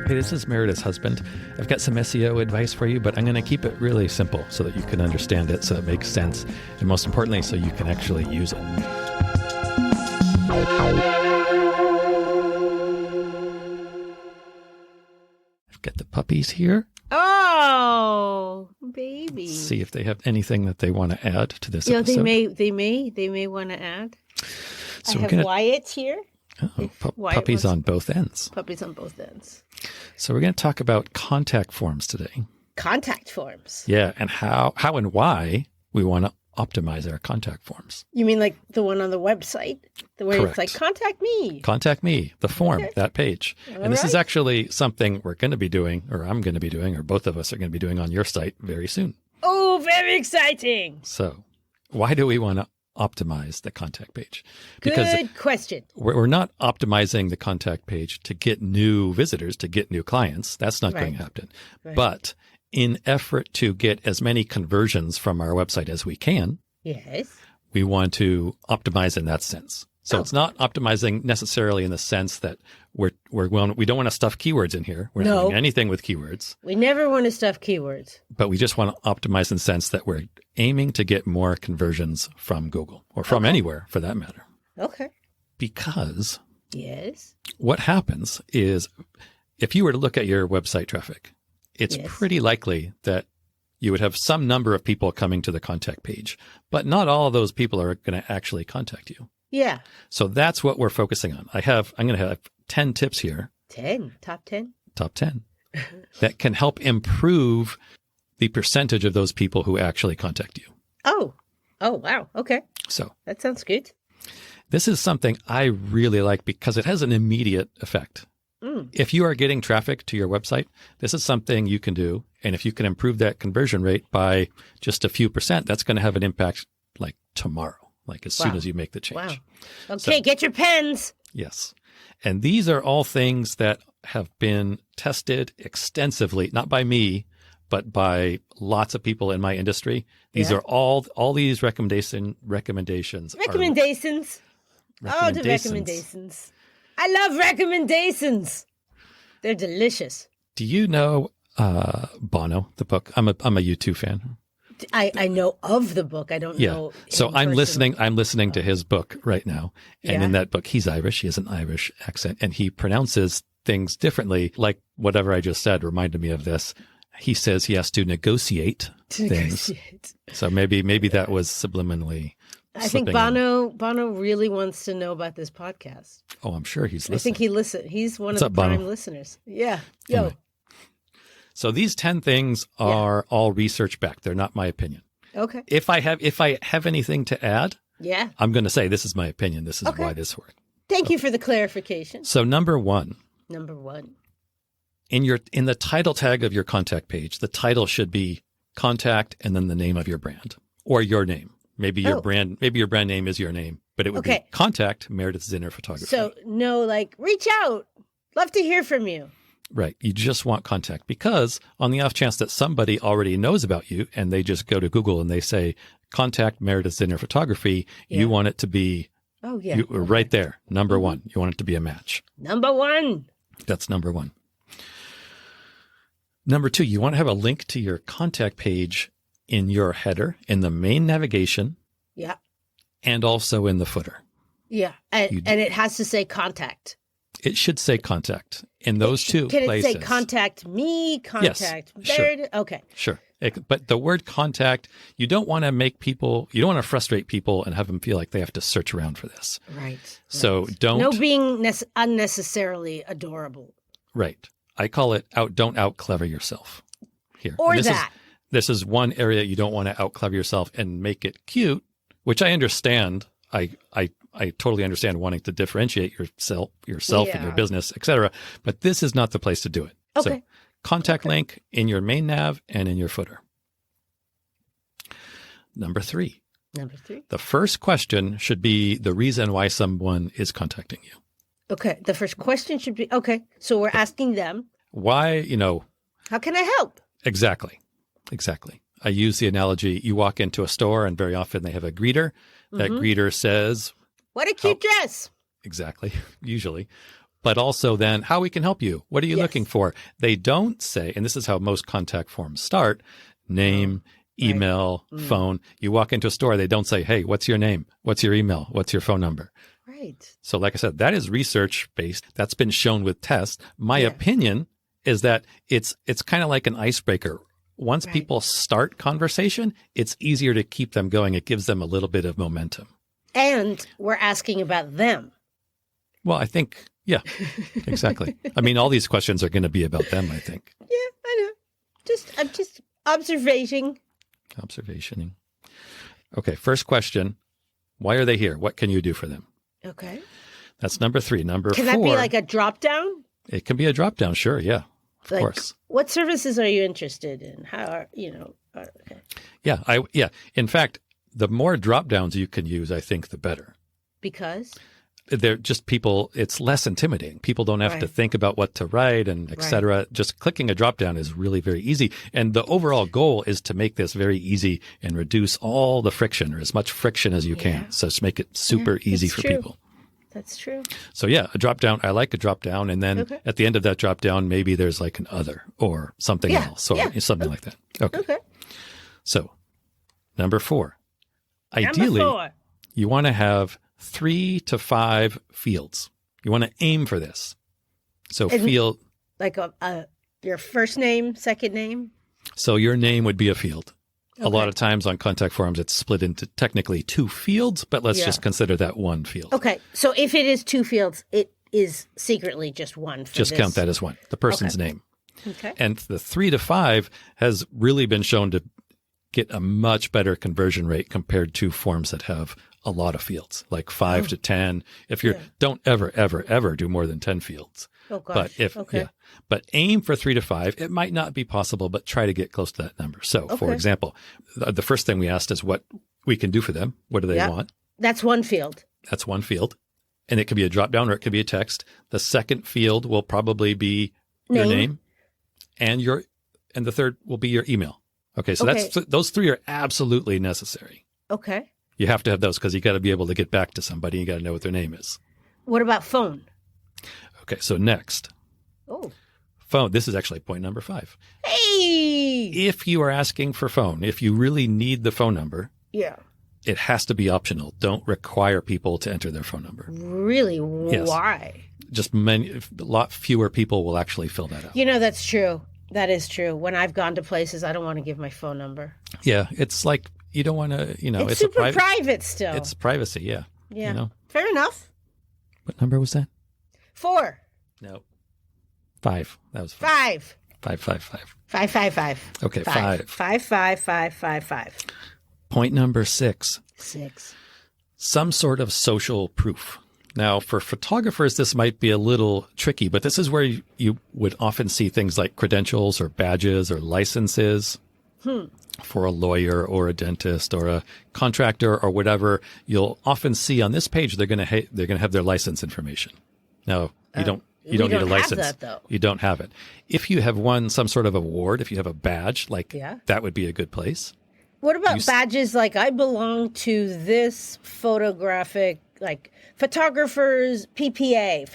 Hey, this is Meredith's husband. I've got some SEO advice for you, but I'm going to keep it really simple so that you can understand it, so it makes sense, and most importantly, so you can actually use it. I've got the puppies here. Oh, baby. Let's see if they have anything that they want to add to this episode. They may want to add. So I have Wyatt here. Oh, puppies on both ends. Puppies on both ends. So we're going to talk about contact forms today. Contact forms. Yeah, and how and why we want to optimize our contact forms. You mean like the one on the website? Where Correct. It's like, contact me. Contact me, the form, Okay. that page. All and this right. is actually something we're going to be doing, or I'm going to be doing, or both of us are going to be doing on your site very soon. Oh, very exciting. So why do we want to optimize the contact page? Because Good question. we're not optimizing the contact page to get new visitors, to get new clients. That's not going to happen. Right. But in effort to get as many conversions from our website as we can, Yes. we want to optimize in that sense. So it's not optimizing necessarily in the sense that we don't want to stuff keywords in here. We're not doing anything with keywords, We never want to stuff keywords. but we just want to optimize in the sense that we're aiming to get more conversions from Google or from anywhere for that matter. Okay. Because Yes. what happens is if you were to look at your website traffic, it's Yes. pretty likely that you would have some number of people coming to the contact page, but not all of those people are going to actually contact you. Yeah. So that's what we're focusing on. I'm going to have 10 tips here, 10. Top 10. top 10, that can help improve the percentage of those people who actually contact you. Oh. Oh, wow. Okay. So That sounds good. this is something I really like because it has an immediate effect. If you are getting traffic to your website, this is something you can do. And if you can improve that conversion rate by just a few percent, that's going to have an impact like tomorrow, like as soon as you make the change. Wow. Okay, get your pens. Yes. And these are all things that have been tested extensively, not by me, but by lots of people in my industry. These are all these recommendations. Recommendations. Oh, the recommendations. I love recommendations. They're delicious. Do you know Bono, the book? I'm a U2 fan. I know of the book. I don't know. So him I'm personally. listening to his book right now. And in that book, he's Irish. He has an Irish accent and he pronounces things differently. Like whatever I just said reminded me of this. He says he has to negotiate things. So maybe that was subliminally. I think Bono really wants to know about this podcast. Oh, I'm sure he's listening. I think he listens. He's one What's of the up, prime Bono? listeners. Yeah. Yo. Anyway. So these 10 things are all research backed. They're not my opinion. Okay. If I have anything to add, Yeah. I'm going to say this is my opinion. This is why this worked. Thank you for the clarification. So number one, in the title tag of your contact page, the title should be contact and then the name of your brand or your name. Maybe your brand name is your name, but it would be contact Meredith Zinner Photography. So no, like reach out. Love to hear from you. Right. You just want contact because on the off chance that somebody already knows about you and they just go to Google and they say contact Meredith Zinner Photography, you want it to be right there. Number one. You want it to be a match. Number one. That's number one. Number two, you want to have a link to your contact page in your header, in the main navigation. Yeah. And also in the footer. Yeah. And it has to say contact. It should say contact in those two places. places. Can it say contact me, contact Meredith? Sure. Okay. Sure. But the word contact, you don't want to frustrate people and have them feel like they have to search around for this. Right. So don't. No being unnecessarily adorable. Right. I call it don't out clever yourself here. Or This is one area you don't want to out clever yourself and make it cute, which I understand. I totally understand wanting to differentiate yourself and your business, et cetera. But this is not the place to do it. Okay. So contact link in your main nav and in your footer. Number three. The first question should be the reason why someone is contacting you. Okay. The first question should be, so we're asking them. Why, how can I help? Exactly. I use the analogy, you walk into a store and very often they have a greeter. That greeter says, what a cute dress. Exactly, usually. but also then how we can help you. What are you Yes. looking for? They don't say, and this is how most contact forms start, name, email, phone. You walk into a store, they don't say, hey, what's your name? What's your email? What's your phone number? Right. So like I said, that is research based. That's been shown with tests. My Yes. opinion is that it's kind of like an icebreaker. Once Right. people start conversation, it's easier to keep them going. It gives them a little bit of momentum. And we're asking about them. Well, I think, yeah, exactly. I mean, all these questions are going to be about them, I think. Yeah, I know. I'm just observing. Observationing. Okay, first question. Why are they here? What can you do for them? Okay. That's number 3. Number 4. Can that be like a drop down? It can be a drop down, sure, yeah. Of Like, course. what services are you interested in? How are, okay. Yeah. In fact, the more drop downs you can use, I think the better. Because? They're just people, it's less intimidating. People don't have to Right. think about what to write and et cetera. Just clicking a drop down is really very easy. And the overall goal is to make this very easy and reduce all the friction, or as much friction as you can. So just make it super easy that's for true. people. That's true. So yeah, a drop down. I like a drop down. And then at the end of that drop down, maybe there's like an other or something else or something like that. Okay. So number 4, ideally, Number 4. you want to have 3 to 5 fields. You want to aim for this. So field. Like your first name, second name? So your name would be a field. A lot of times on contact forms, it's split into technically 2 fields, but let's just consider that 1 field. Okay. So if it is 2 fields, it is secretly just 1 for Just this. count that as 1, the person's name. Okay. And the 3 to 5 has really been shown to get a much better conversion rate compared to forms that have a lot of fields, like 5 to 10. If you're, don't ever do more than 10 fields. Oh gosh. But but aim for 3 to 5. It might not be possible, but try to get close to that number. So for example, the first thing we asked is what we can do for them. What do they want? That's 1 field. That's 1 field. And it could be a drop down or it could be a text. The second field will probably be your name and the third will be your email. Okay. So those 3 are absolutely necessary. Okay. You have to have those because you got to be able to get back to somebody. You got to know what their name is. What about phone? Okay. So next. Oh. Phone. This is actually point number 5. Hey. If you are asking for phone, if you really need the phone number, it has to be optional. Don't require people to enter their phone number. Really? Yes. Why? Just a lot fewer people will actually fill that out. That's true. That is true. When I've gone to places, I don't want to give my phone number. Yeah. It's like you don't want to, it's super private still. It's privacy. Yeah. Yeah. Fair enough. What number was that? 4. No. 5. That was 5. 5. 5. Okay, 5. 5. Point number 6. 6. Some sort of social proof. Now, for photographers, this might be a little tricky, but this is where you would often see things like credentials or badges or licenses for a lawyer or a dentist or a contractor or whatever. You'll often see on this page they're going to have their license information. Now, you don't need a license. Have that, though. You don't have it. If you have won some sort of award, if you have a badge, that would be a good place. What about badges like I belong to this photographic, like photographers PPA,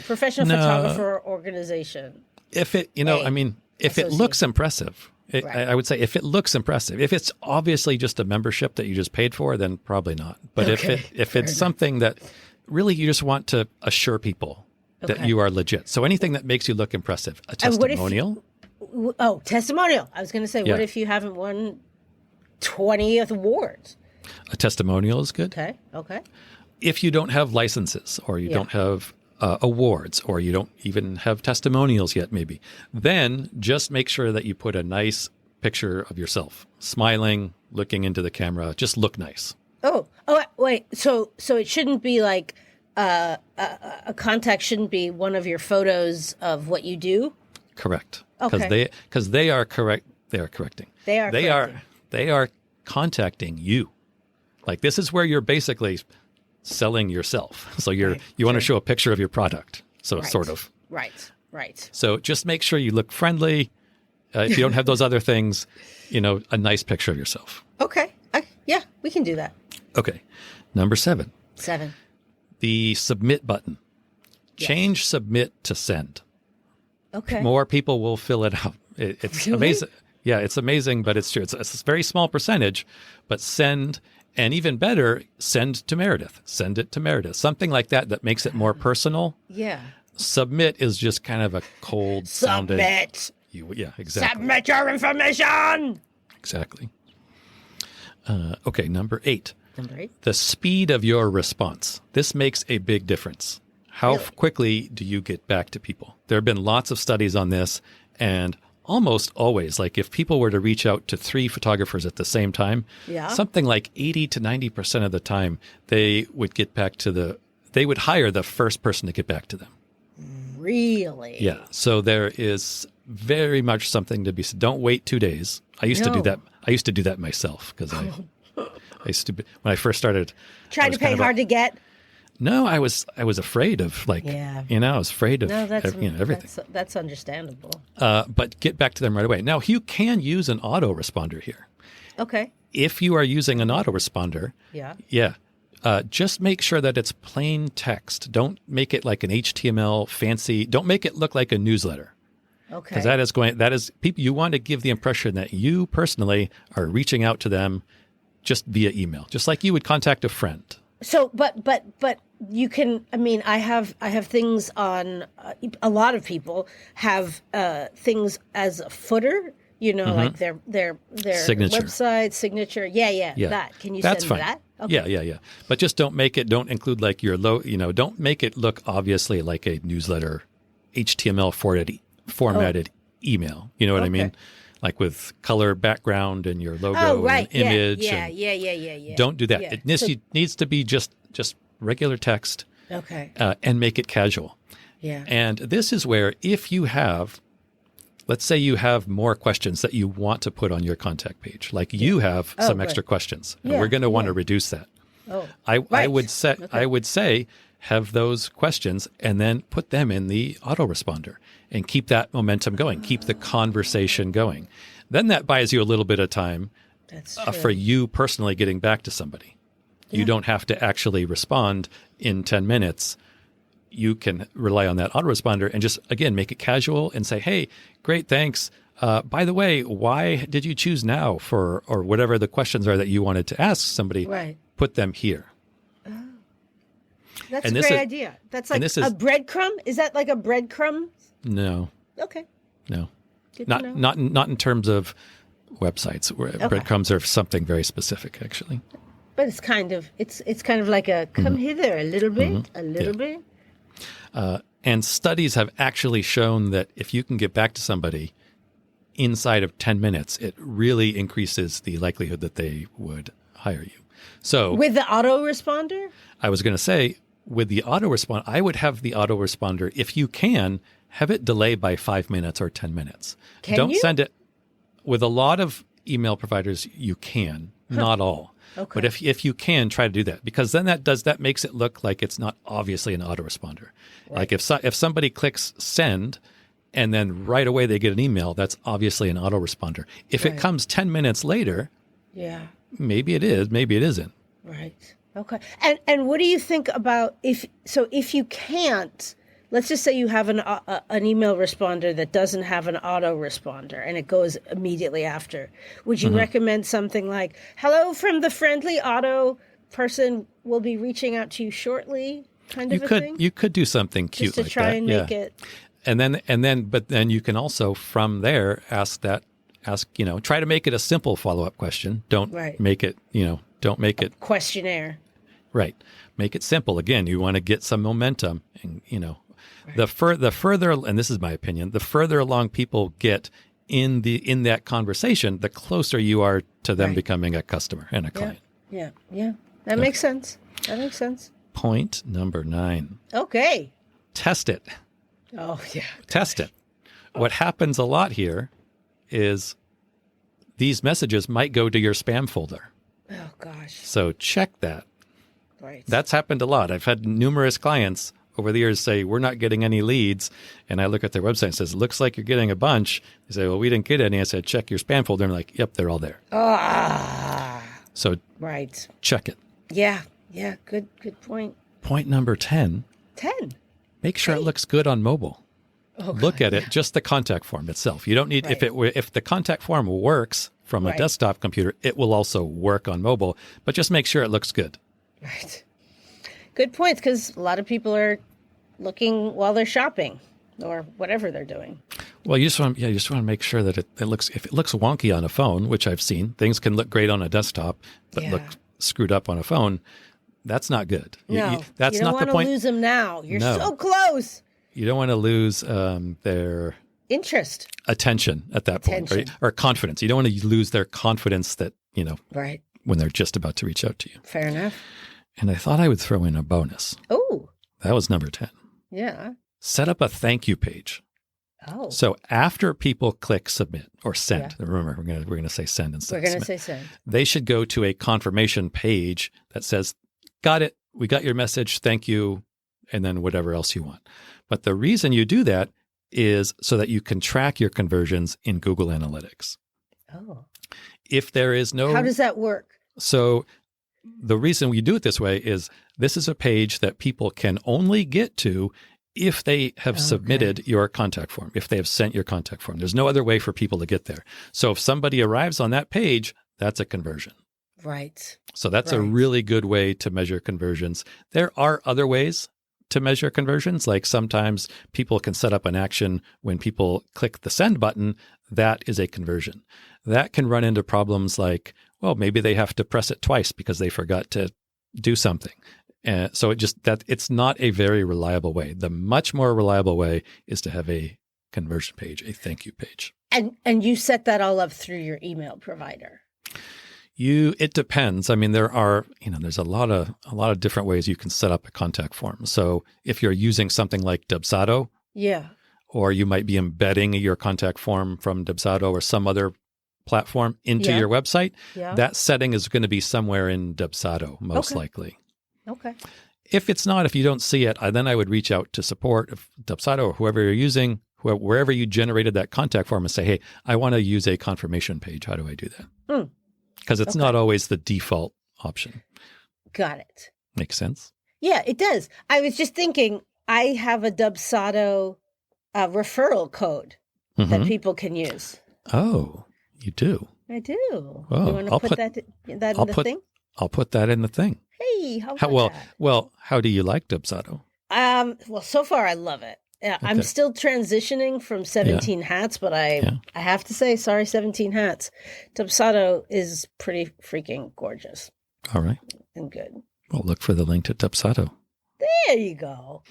professional photographer organization? If it, if it looks impressive, I would say if it looks impressive, if it's obviously just a membership that you just paid for, then probably not. But if it's something that really you just want to assure people that you are legit. So anything that makes you look impressive, a testimonial. Testimonial. I was going to say, what if you haven't won 20th awards? A testimonial is good. Okay. If you don't have licenses or you don't have awards or you don't even have testimonials yet, maybe, then just make sure that you put a nice picture of yourself, smiling, looking into the camera. Just look nice. Oh, wait. So it shouldn't be like a contact shouldn't be one of your photos of what you do? Correct. Okay. Because they are correct. They are correcting. They are contacting you. Like this is where you're basically selling yourself. So you want to show a picture of your product. So sort of. Right. So just make sure you look friendly. If you don't have those other things, a nice picture of yourself. Okay. Yeah, we can do that. Okay. Number 7. 7. The submit button. Change submit to send. Okay. More people will fill it out. It's Really? amazing. Yeah, it's amazing, but it's true. It's a very small percentage, but send, and even better, send to Meredith. Send it to Meredith. Something like that makes it more personal. Yeah. Submit is just kind of a cold sounding. Submit. Yeah, exactly. Submit your information. Exactly. Okay, number 8. Number 8. The speed of your response. This makes a big difference. How quickly do you get back to people? There have been lots of studies on this, and almost always, like if people were to reach out to 3 photographers at the same time, something like 80 to 90% of the time, they would get back to they would hire the first person to get back to them. Really? Yeah. So there is very much something to be said. Don't wait 2 days. I used to do that. I used to do that myself because I used to be, when I first started. Trying to pay hard to get. No, I was afraid of I was afraid of everything. That's understandable. But get back to them right away. Now, you can use an autoresponder here. Okay. If you are using an autoresponder, just make sure that it's plain text. Don't make it like an HTML fancy. Don't make it look like a newsletter. Okay. Because that is people. You want to give the impression that you personally are reaching out to them just via email, just like you would contact a friend. So, but you can. I mean, I have things on. A lot of people have things as a footer. You know, like their signature. Website signature. Yeah. That. Can you That's send fine. that? Okay. Yeah. But just don't include like your don't make it look obviously like a newsletter, HTML formatted email. You know what I mean? Like with color background and your logo and image. Yeah. Don't do that. Yeah. It needs to be just regular text. Okay. And make it casual. Yeah. And this is where if you have, let's say you have more questions that you want to put on your contact page, like you have some extra questions, and we're going to want to reduce that. Oh, I would say have those questions and then put them in the autoresponder and keep that momentum going, keep the conversation going. Then that buys you a little bit of time for you personally getting back to somebody. Yeah. You don't have to actually respond in 10 minutes. You can rely on that autoresponder and just, again, make it casual and say, hey, great, thanks. By the way, why did you choose now or whatever the questions are that you wanted to ask somebody? Right. Put them here. That's a great idea. That's like a breadcrumb? Is that like a breadcrumb? No. Okay. No. Not in terms of websites. Breadcrumbs are something very specific, actually. But it's kind of like a come hither a little bit, a little bit. And studies have actually shown that if you can get back to somebody inside of 10 minutes, it really increases the likelihood that they would hire you. So with the autoresponder? I was going to say, with the autoresponder, I would have the autoresponder, if you can, have it delay by 5 minutes or 10 minutes. Don't send it. With a lot of email providers, you can, not all. Okay. But if you can, try to do that, because then that makes it look like it's not obviously an autoresponder. Right. Like if somebody clicks send and then right away they get an email, that's obviously an autoresponder. If it comes 10 minutes later, maybe it is, maybe it isn't. Right. Okay. And what do you think about if you can't, let's just say you have an email responder that doesn't have an autoresponder and it goes immediately after. Would you recommend something like, hello from the friendly auto person, will be reaching out to you shortly, kind of a thing? You could do something cute like that. Just to try and make it. But then you can also from there try to make it a simple follow-up question. Don't make it, don't make it questionnaire. Right. Make it simple. Again, you want to get some momentum and, the further, and this is my opinion, the further along people get in that conversation, the closer you are to them becoming a customer and a client. Yeah. That makes sense. Point number 9. Okay. Test it. Oh, yeah. Test it. What happens a lot here is these messages might go to your spam folder. Oh, gosh. So check that. Right. That's happened a lot. I've had numerous clients over the years say, we're not getting any leads. And I look at their website and it says, looks like you're getting a bunch. They say, well, we didn't get any. I said, check your spam folder. And I'm like, yep, they're all there. So check it. Yeah. Good point. Point number 10. 10. make sure it looks good on mobile. Oh, Look at it, just the contact form itself. You don't need, if the contact form works from a desktop computer, it will also work on mobile, but just make sure it looks good. Right. Good points, because a lot of people are looking while they're shopping or whatever they're doing. Well, you just want to make sure that it looks, if it looks wonky on a phone, which I've seen, things can look great on a desktop, but look screwed up on a phone. That's not good. No, that's you don't not the point. want to lose them now. You're so close. You don't want to lose their interest, attention at that point, right? Or confidence. You don't want to lose their confidence that, right, when they're just about to reach out to you. Fair enough. And I thought I would throw in a bonus. Oh. That was number 10. Yeah. Set up a thank you page. Oh. So after people click submit or send, remember, we're going to say send instead of submit. We're going to say send. They should go to a confirmation page that says, got it, we got your message, thank you, and then whatever else you want. But the reason you do that is so that you can track your conversions in Google Analytics. Oh. If there is no... How does that work? So the reason we do it this way is this is a page that people can only get to if they have submitted your contact form, if they have sent your contact form. There's no other way for people to get there. So if somebody arrives on that page, that's a conversion. Right. So that's a really good way to measure conversions. There are other ways to measure conversions. Like sometimes people can set up an action when people click the send button. That is a conversion. That can run into problems like, well, maybe they have to press it twice because they forgot to do something. So it's not a very reliable way. The much more reliable way is to have a conversion page, a thank you page. And you set that all up through your email provider. It depends. I mean, there's a lot of different ways you can set up a contact form. So if you're using something like Dubsado, or you might be embedding your contact form from Dubsado or some other platform into your website, that setting is going to be somewhere in Dubsado, most likely. Okay. If it's not, if you don't see it, then I would reach out to support of Dubsado or whoever you're using, wherever you generated that contact form, and say, hey, I want to use a confirmation page. How do I do that? Because it's not always the default option. Got it. Makes sense? Yeah, it does. I was just thinking, I have a Dubsado referral code that people can use. Oh, you do? I do. Oh, you want to put that in the thing? I'll put that in the thing. Hey, how about that? Well, how do you like Dubsado? Well, so far I love it. Yeah, I'm still transitioning from 17 Hats, but I have to say, sorry, 17 Hats. Dubsado is pretty freaking gorgeous. All right. And good. Well, look for the link to Dubsado. There you go.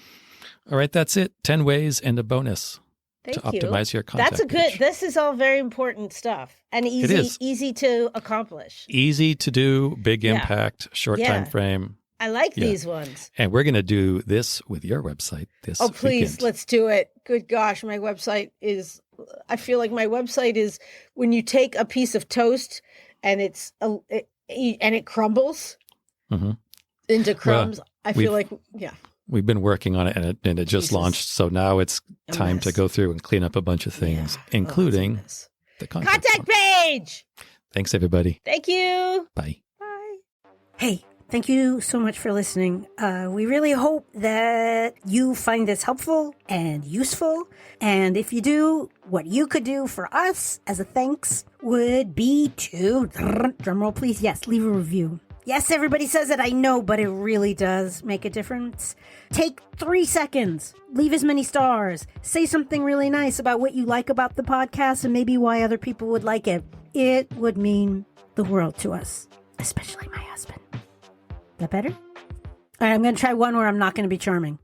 All right, that's it. 10 ways and a bonus to optimize your contact page. This is all very important stuff and easy to accomplish. Easy to do, big impact, short time frame. I like these ones. And we're going to do this with your website this weekend. Please, let's do it. Good gosh, my website is, I feel like my website is when you take a piece of toast and it crumbles into crumbs. Well, I feel like, we've been working on it and it just launched. So now it's time to go through and clean up a bunch of things, including the contact page. Thanks, everybody. Thank you. Bye. Bye. Hey. Thank you so much for listening. We really hope that you find this helpful and useful. And if you do, what you could do for us as a thanks would be to, drumroll please, leave a review. Yes, everybody says it, I know, but it really does make a difference. Take 3 seconds, leave as many stars, say something really nice about what you like about the podcast and maybe why other people would like it. It would mean the world to us, especially my husband. That better? All right, I'm going to try one where I'm not going to be charming.